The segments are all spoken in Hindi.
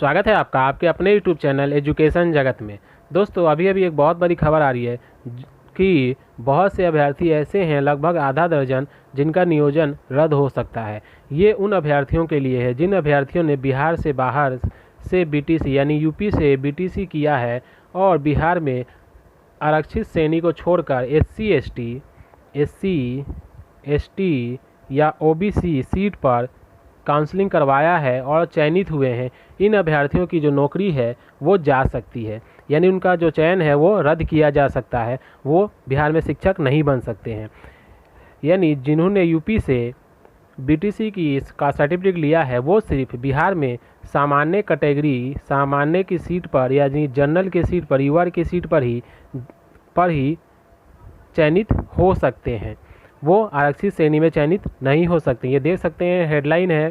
स्वागत है आपका आपके अपने यूट्यूब चैनल एजुकेशन जगत में। दोस्तों अभी एक बहुत बड़ी खबर आ रही है कि बहुत से अभ्यर्थी ऐसे हैं, लगभग आधा दर्जन, जिनका नियोजन रद्द हो सकता है। ये उन अभ्यर्थियों के लिए है जिन अभ्यर्थियों ने बिहार से बाहर से बीटीसी यानी यूपी से बीटीसी किया है और बिहार में आरक्षित श्रेणी को छोड़कर एससी, एसटी या ओबीसी सीट पर काउंसलिंग करवाया है और चयनित हुए हैं। इन अभ्यर्थियों की जो नौकरी है वो जा सकती है, यानी उनका जो चयन है वो रद्द किया जा सकता है। वो बिहार में शिक्षक नहीं बन सकते हैं। यानी जिन्होंने यूपी से बीटीसी की इसका सर्टिफिकेट लिया है वो सिर्फ बिहार में सामान्य कैटेगरी, सामान्य की सीट पर यानी जनरल की सीट पर, युवा की सीट पर ही चयनित हो सकते हैं। वो आरक्षित श्रेणी में चयनित नहीं हो सकते। ये देख सकते हैं, हेडलाइन है,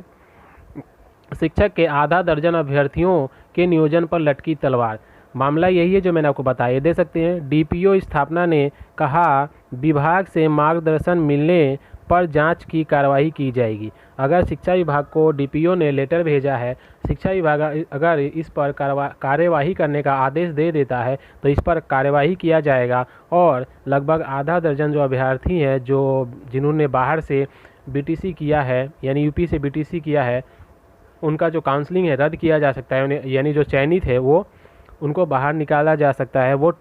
शिक्षक के आधा दर्जन अभ्यर्थियों के नियोजन पर लटकी तलवार। मामला यही है जो मैंने आपको बताया। दे सकते हैं, डीपीओ स्थापना ने कहा विभाग से मार्गदर्शन मिलने पर जांच की कार्रवाई की जाएगी। अगर शिक्षा विभाग को डीपीओ ने लेटर भेजा है, शिक्षा विभाग अगर इस पर कार्यवाही करने का आदेश दे देता है तो इस पर कार्यवाही किया जाएगा और लगभग आधा दर्जन जो अभ्यर्थी हैं जिन्होंने बाहर से बीटीसी किया है यानी यूपी से बीटीसी किया है, उनका जो काउंसलिंग है रद्द किया जा सकता है। यानी जो चयनित है वो उनको बाहर निकाला जा सकता है। वो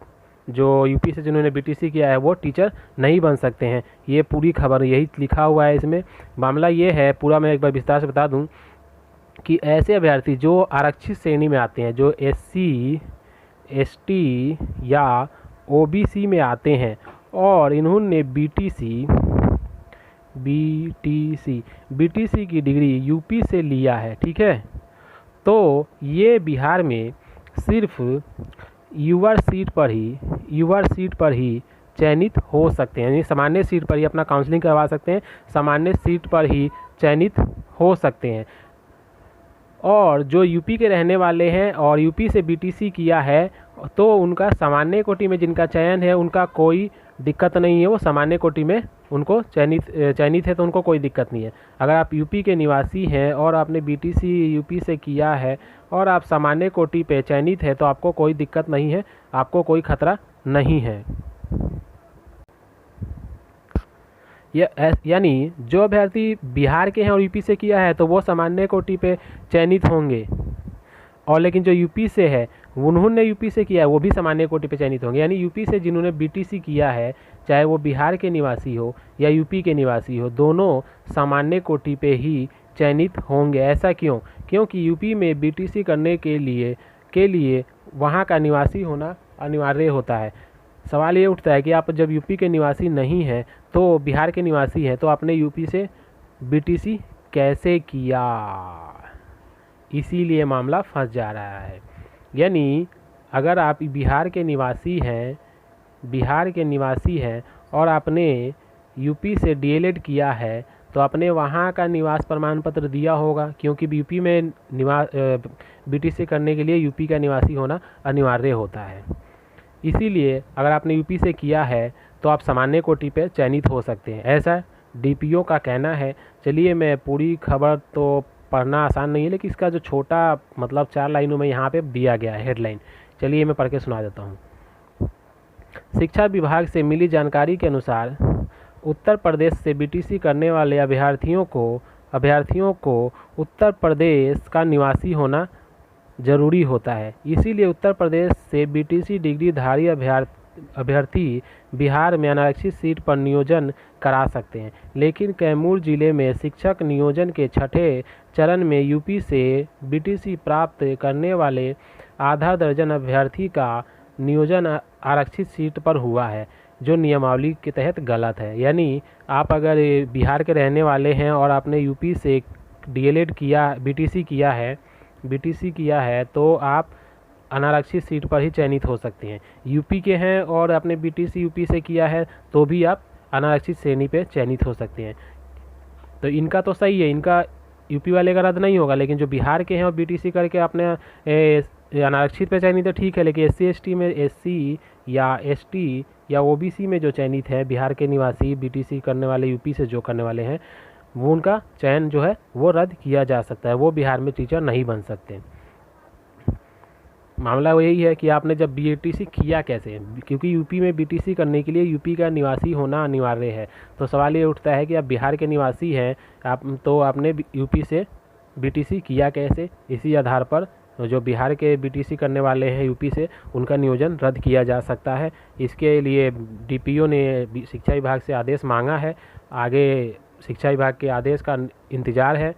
जो यूपी से जिन्होंने बीटीसी किया है वो टीचर नहीं बन सकते हैं। ये पूरी खबर यही लिखा हुआ है इसमें। मामला ये है, पूरा मैं एक बार विस्तार से बता दूं कि ऐसे अभ्यर्थी जो आरक्षित श्रेणी में आते हैं, जो एससी, एसटी या ओबीसी में आते हैं और इन्होंने बीटीसी की डिग्री यूपी से लिया है, ठीक है, तो ये बिहार में सिर्फ युवा सीट पर ही चयनित हो सकते हैं। यानी सामान्य सीट पर ही अपना काउंसलिंग करवा सकते हैं, सामान्य सीट पर ही चयनित हो सकते हैं। और जो यूपी के रहने वाले हैं और यूपी से बीटीसी किया है तो उनका सामान्य कोटि में जिनका चयन है उनका कोई दिक्कत नहीं है। वो सामान्य कोटि में उनको चयनित है तो उनको कोई दिक्कत नहीं है। अगर आप यूपी के निवासी हैं और आपने बीटीसी यूपी से किया है और आप सामान्य कोटि पे चयनित है तो आपको कोई दिक्कत नहीं है, आपको कोई खतरा नहीं है। यानी जो अभ्यर्थी बिहार के हैं और यूपी से किया है तो वो सामान्य कोटि पे चयनित होंगे, और लेकिन जो यूपी से है उन्होंने यूपी से किया है वो भी सामान्य कोटि पे चयनित होंगे। यानी यूपी से जिन्होंने बीटीसी किया है, चाहे वो बिहार के निवासी हो या यूपी के निवासी हो, दोनों सामान्य कोटि पे ही चयनित होंगे। ऐसा क्यों? क्योंकि यूपी में बीटीसी करने के लिए वहाँ का निवासी होना अनिवार्य होता है। सवाल ये उठता है कि आप जब यूपी के निवासी नहीं हैं तो बिहार के निवासी हैं तो आपने यूपी से बीटीसी कैसे किया? इसीलिए मामला फंस जा रहा है। यानी अगर आप बिहार के निवासी हैं और आपने यूपी से डीएलएड किया है तो आपने वहाँ का निवास प्रमाण पत्र दिया होगा, क्योंकि यूपी में बीटीसी करने के लिए यूपी का निवासी होना अनिवार्य होता है। इसीलिए अगर आपने यूपी से किया है तो आप सामान्य कोटि पे चयनित हो सकते हैं, ऐसा डीपीओ का कहना है। चलिए, मैं पूरी खबर तो पढ़ना आसान नहीं है लेकिन इसका जो छोटा मतलब 4 लाइनों में यहाँ पे दिया गया है हेडलाइन, चलिए मैं पढ़ के सुना देता हूँ। शिक्षा विभाग से मिली जानकारी के अनुसार उत्तर प्रदेश से बीटीसी करने वाले अभ्यर्थियों को उत्तर प्रदेश का निवासी होना जरूरी होता है। इसीलिए उत्तर प्रदेश से बीटीसी डिग्रीधारी अभ्यर्थी बिहार में अनारक्षित सीट पर नियोजन करा सकते हैं। लेकिन कैमूर जिले में शिक्षक नियोजन के छठे चरण में यूपी से बीटीसी प्राप्त करने वाले आधा दर्जन अभ्यर्थी का नियोजन आरक्षित सीट पर हुआ है, जो नियमावली के तहत गलत है। यानी आप अगर बिहार के रहने वाले हैं और आपने यूपी से डीएलएड किया, बीटीसी किया है तो आप अनारक्षित सीट पर ही चयनित हो सकते हैं। यूपी के हैं और आपने बीटीसी यूपी से किया है तो भी आप अनारक्षित श्रेणी पे चयनित हो सकते हैं। तो इनका तो सही है, इनका यूपी वाले का रद्द नहीं होगा, लेकिन जो बिहार के हैं और बीटीसी करके आपने अनारक्षित पे चयनित है, ठीक है, लेकिन एससी या एसटी या ओबीसी में जो चयनित है बिहार के निवासी बीटीसी करने वाले यूपी से जो करने वाले हैं वो उनका चयन जो है वो रद्द किया जा सकता है। वो बिहार में टीचर नहीं बन सकते। मामला यही है कि आपने जब बीटीसी किया कैसे, क्योंकि यूपी में बीटीसी करने के लिए यूपी का निवासी होना अनिवार्य है। तो सवाल ये उठता है कि आप बिहार के निवासी हैं, आप तो आपने यूपी से बीटीसी किया कैसे। इसी आधार पर जो बिहार के बीटीसी करने वाले हैं यूपी से, उनका नियोजन रद्द किया जा सकता है। इसके लिए डीपीओ ने शिक्षा विभाग से आदेश मांगा है। आगे शिक्षा विभाग के आदेश का इंतज़ार है।